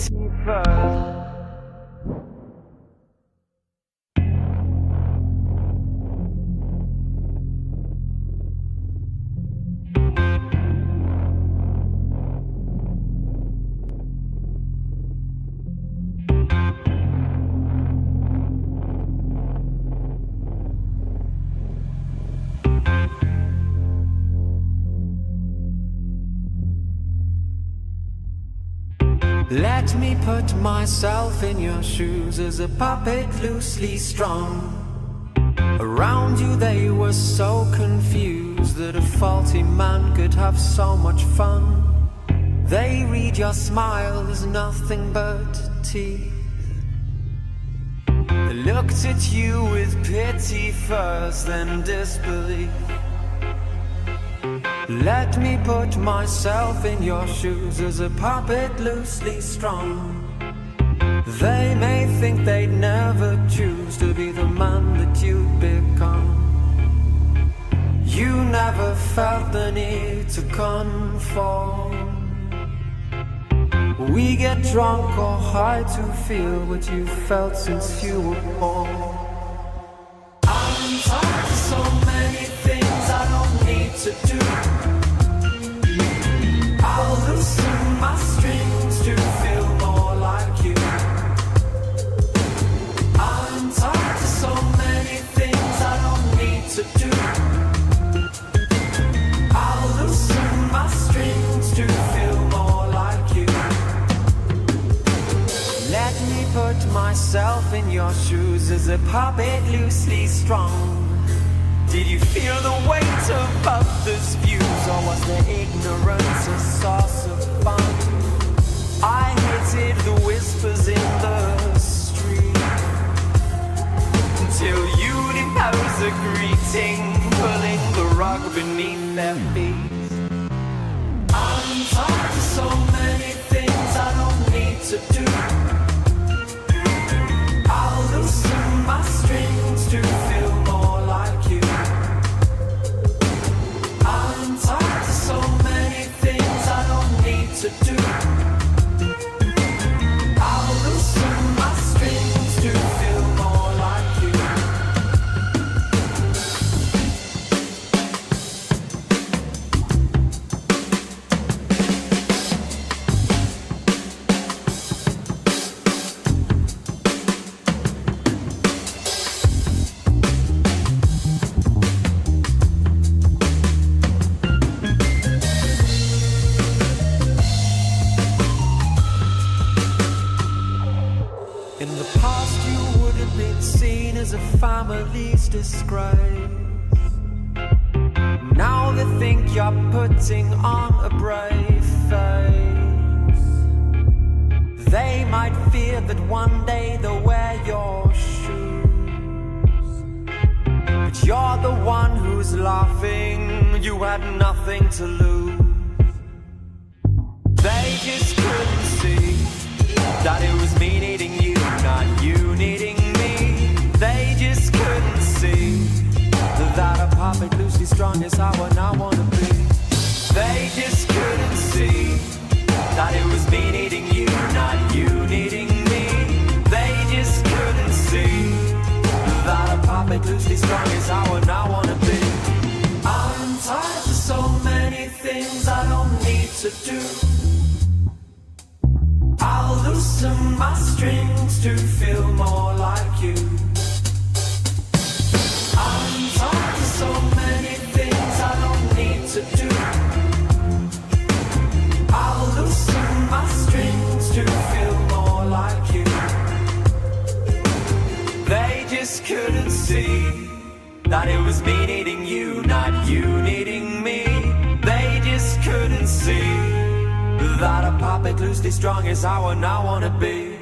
pity first. Let me put myself in your shoes as a puppet loosely strung. Around you they were so confused that a faulty man could have so much fun. They read your smile as nothing but teeth. They looked at you with pity first, then disbelief. Let me put myself in your shoes as a puppet loosely strung. They may think they'd never choose to be the man that you'd become. You never felt the need to conform. We get drunk or high to feel what you felt since you were born. I'm tired of so many things I don't need to do. I'll loosen my strings to feel more like you. I'm tired of so many things I don't need to do. I'll loosen my strings to feel more like you. Let me put myself in your shoes as a puppet loosely strung. Did you feel the weight of others' views, or was their ignorance a source of fun? I hated the whispers in the street, until you'd impose a greeting, pulling the rug beneath their feet. I'm tired of so many things I don't need to do. I'll loosen my strings to feel more like you. I'm tired of so many things I don't need to do. I'll loosen my strings to feel more like you. In the past you would have been seen as a family's disgrace. Now they think you're putting on a brave face. They might fear that one day they'll wear your shoes, but you're the one who's laughing. You had nothing to lose. They just couldn't see that it was me needing you, not you needing me. They just couldn't see that a puppet loosely strung is how I now wanna be. They just couldn't see that it was me needing you, not you needing me. They just couldn't see that a puppet loosely strung is how I now wanna be. I'm tired of so many things I don't need to do. I'll loosen my strings to feel more like you. I'm tired of so many things I don't need to do. I'll loosen my strings to feel more like you. They just couldn't see that it was me needing you, not you needing me. They just couldn't see that a puppet loosely strung is how I now wanna be.